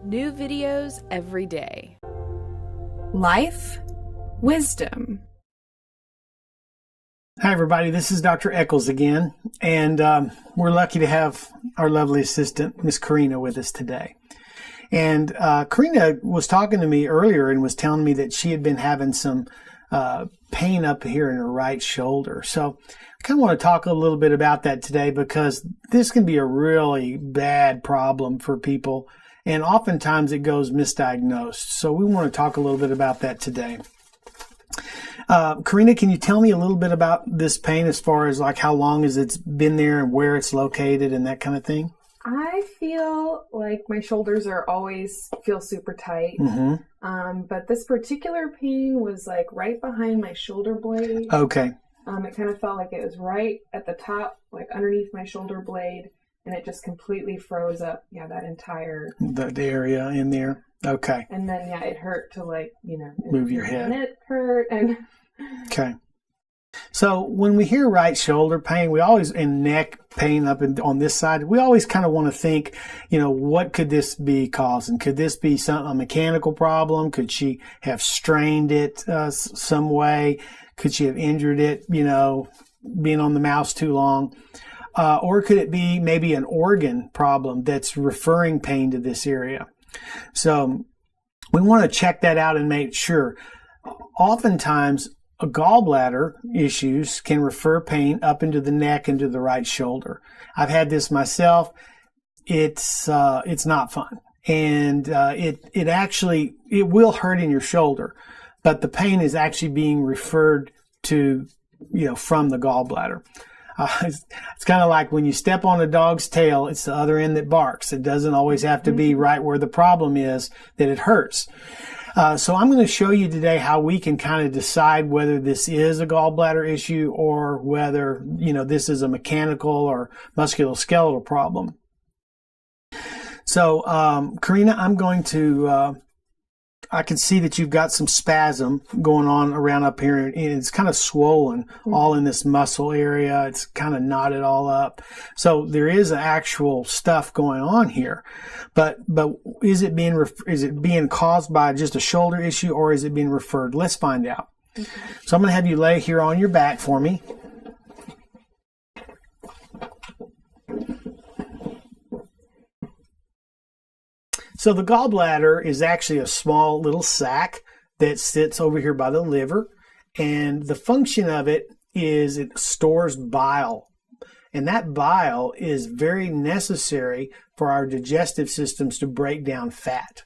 New videos every day. Life, wisdom. Hi, everybody. This is Dr. Eccles again, and we're lucky to have our lovely assistant, Miss Karina, with us today. And Karina was talking to me earlier and was telling me that she had been having some pain up here in her right shoulder. So I kind of want to talk a little bit about that today, because this can be a really bad problem for people, and oftentimes it goes misdiagnosed. So we want to talk a little bit about that today. Karina, can you tell me a little bit about this pain, as far as like how long has it been there and where it's located and that kind of thing? I feel like my shoulders always feel super tight. But this particular pain was like right behind my shoulder blade. Okay. It kind of felt like it was right at the top, like underneath my shoulder blade, and it just completely froze up. Yeah, that entire the area in there. Okay. And then it hurt to move your head. And it hurt and. Okay. So when we hear right shoulder pain, we always, and neck pain up on this side, we always kind of want to think, what could this be causing? Could this be a mechanical problem? Could she have strained it some way? Could she have injured it, being on the mouse too long? Or could it be maybe an organ problem that's referring pain to this area? So we want to check that out and make sure. Oftentimes, gallbladder issues can refer pain up into the neck, into the right shoulder. I've had this myself. It's not fun, and it will hurt in your shoulder, but the pain is actually being referred to, from the gallbladder. It's kind of like when you step on a dog's tail, it's the other end that barks. It doesn't always have to be right where the problem is that it hurts. So I'm going to show you today how we can kind of decide whether this is a gallbladder issue or whether, this is a mechanical or musculoskeletal problem. So, Karina, I'm going to, I can see that you've got some spasm going on around up here, and it's kind of swollen all in this muscle area. It's kind of knotted all up. So there is actual stuff going on here, but is it being caused by just a shoulder issue, or is it being referred? Let's find out. Okay. So I'm going to have you lay here on your back for me. So the gallbladder is actually a small little sac that sits over here by the liver, and the function of it is it stores bile, and that bile is very necessary for our digestive systems to break down fat.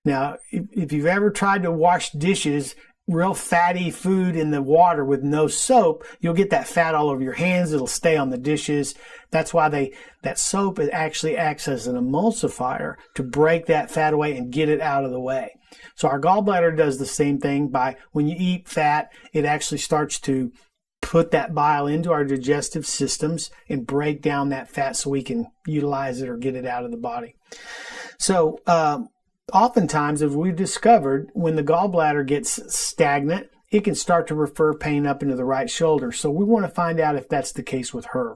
Now, if you've ever tried to wash dishes, real fatty food in the water with no soap, you'll get that fat all over your hands. It'll stay on the dishes. That's why that soap actually acts as an emulsifier to break that fat away and get it out of the way. So our gallbladder does the same thing. When you eat fat, it actually starts to put that bile into our digestive systems and break down that fat so we can utilize it or get it out of the body. So, oftentimes, as we've discovered, when the gallbladder gets stagnant, it can start to refer pain up into the right shoulder. So we want to find out if that's the case with her.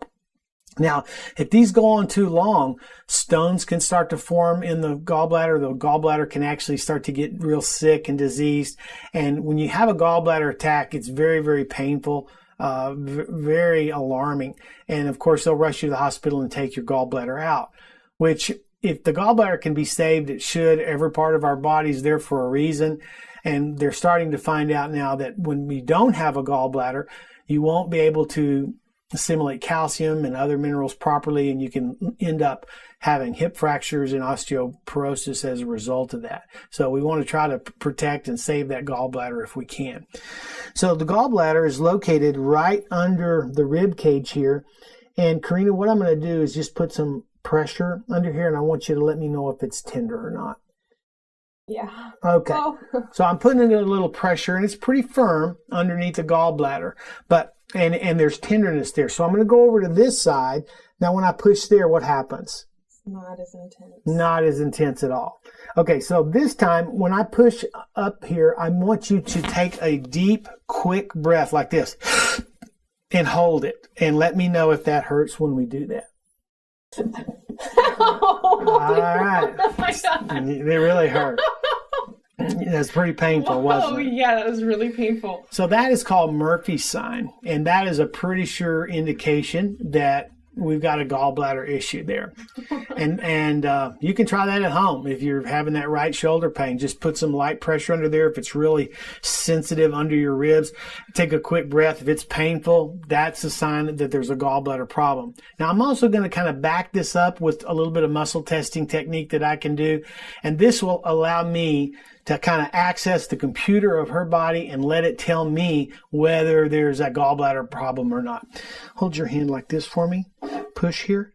Now, if these go on too long, stones can start to form in the gallbladder. The gallbladder can actually start to get real sick and diseased. And when you have a gallbladder attack, it's very, very painful, very alarming. And of course, they'll rush you to the hospital and take your gallbladder out, which, if the gallbladder can be saved, it should. Every part of our body is there for a reason. And they're starting to find out now that when we don't have a gallbladder, you won't be able to assimilate calcium and other minerals properly, and you can end up having hip fractures and osteoporosis as a result of that. So we want to try to protect and save that gallbladder if we can. So the gallbladder is located right under the rib cage here. And Karina, what I'm going to do is just put some pressure under here, and I want you to let me know if it's tender or not. Yeah. Okay. Oh. So I'm putting in a little pressure, and it's pretty firm underneath the gallbladder, and there's tenderness there. So I'm going to go over to this side. Now, when I push there, what happens? It's not as intense. Not as intense at all. Okay. So this time, when I push up here, I want you to take a deep, quick breath like this and hold it, and let me know if that hurts when we do that. All right. Oh my God. And they really hurt. That's pretty painful, wasn't it? Yeah, that was really painful. So that is called Murphy's sign, and that is a pretty sure indication that we've got a gallbladder issue there. And you can try that at home if you're having that right shoulder pain. Just put some light pressure under there. If it's really sensitive under your ribs, take a quick breath. If it's painful, that's a sign that there's a gallbladder problem. Now, I'm also going to kind of back this up with a little bit of muscle testing technique that I can do, and this will allow me to kind of access the computer of her body and let it tell me whether there's a gallbladder problem or not. Hold your hand like this for me. Push here.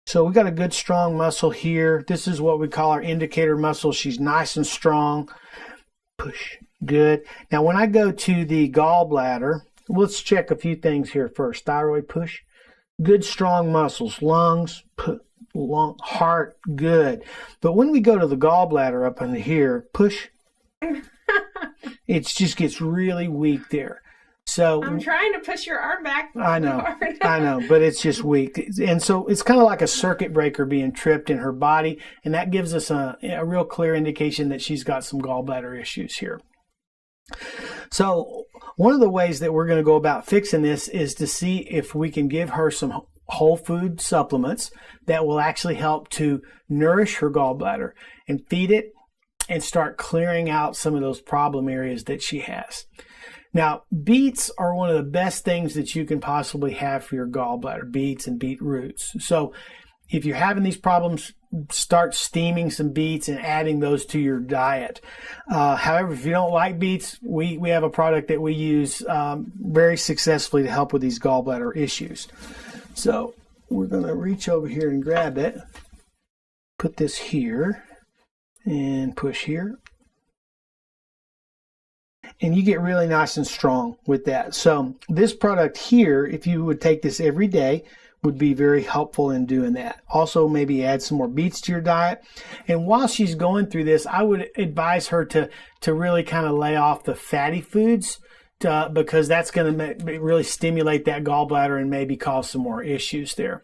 So we got a good strong muscle here. This is what we call our indicator muscle. She's nice and strong. Push. Good. Now when I go to the gallbladder, let's check a few things here first. Thyroid, push. Good strong muscles. Lungs, lung, heart, good. But when we go to the gallbladder up in here, push. It just gets really weak there. So I'm trying to push your arm back. I know, but it's just weak. And so it's kind of like a circuit breaker being tripped in her body, and that gives us a real clear indication that she's got some gallbladder issues here. So one of the ways that we're going to go about fixing this is to see if we can give her some whole food supplements that will actually help to nourish her gallbladder and feed it and start clearing out some of those problem areas that she has. Now, beets are one of the best things that you can possibly have for your gallbladder, beets and beet roots. So if you're having these problems, start steaming some beets and adding those to your diet. However, if you don't like beets, we have a product that we use very successfully to help with these gallbladder issues. So we're going to reach over here and grab it, put this here, and push here. And you get really nice and strong with that. So this product here, if you would take this every day, would be very helpful in doing that. Also, maybe add some more beets to your diet. And while she's going through this, I would advise her to really kind of lay off the fatty foods because that's going to really stimulate that gallbladder and maybe cause some more issues there.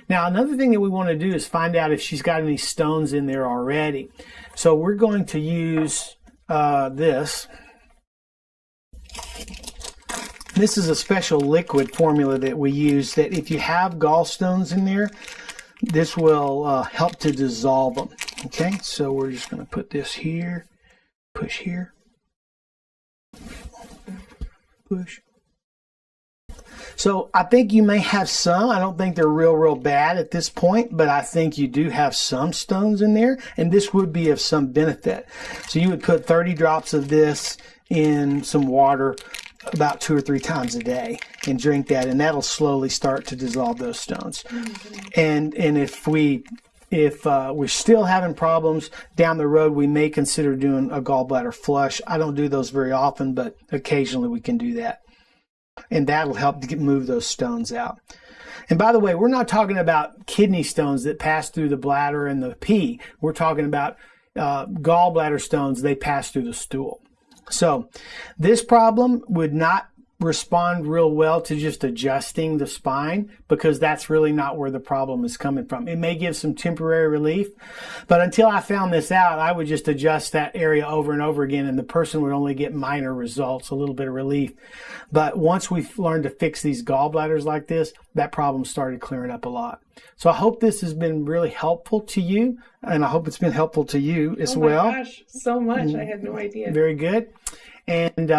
Now, another thing that we want to do is find out if she's got any stones in there already. So we're going to use this. This is a special liquid formula that we use that if you have gallstones in there, this will help to dissolve them. Okay, so we're just going to put this here, push here, push. So I think you may have some. I don't think they're real bad at this point, but I think you do have some stones in there, and this would be of some benefit. So you would put 30 drops of this in some water about 2 or 3 times a day and drink that, and that'll slowly start to dissolve those stones. And if we're still having problems down the road, we may consider doing a gallbladder flush. I don't do those very often, but occasionally we can do that. And that'll help to move those stones out. And by the way, we're not talking about kidney stones that pass through the bladder and the pee. We're talking about gallbladder stones. They pass through the stool. So this problem would not respond real well to just adjusting the spine because that's really not where the problem is coming from. It may give some temporary relief, but until I found this out, I would just adjust that area over and over again, and the person would only get minor results, a little bit of relief. But once we've learned to fix these gallbladders like this, that problem started clearing up a lot. So I hope this has been really helpful to you, and I hope it's been helpful to you as well. Oh my gosh, so much. I had no idea. Very good. And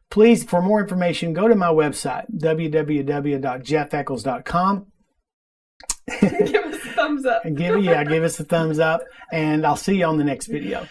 please, for more information, go to my website, www.jeffeccles.com. Give us a thumbs up. Give us a thumbs up, and I'll see you on the next video.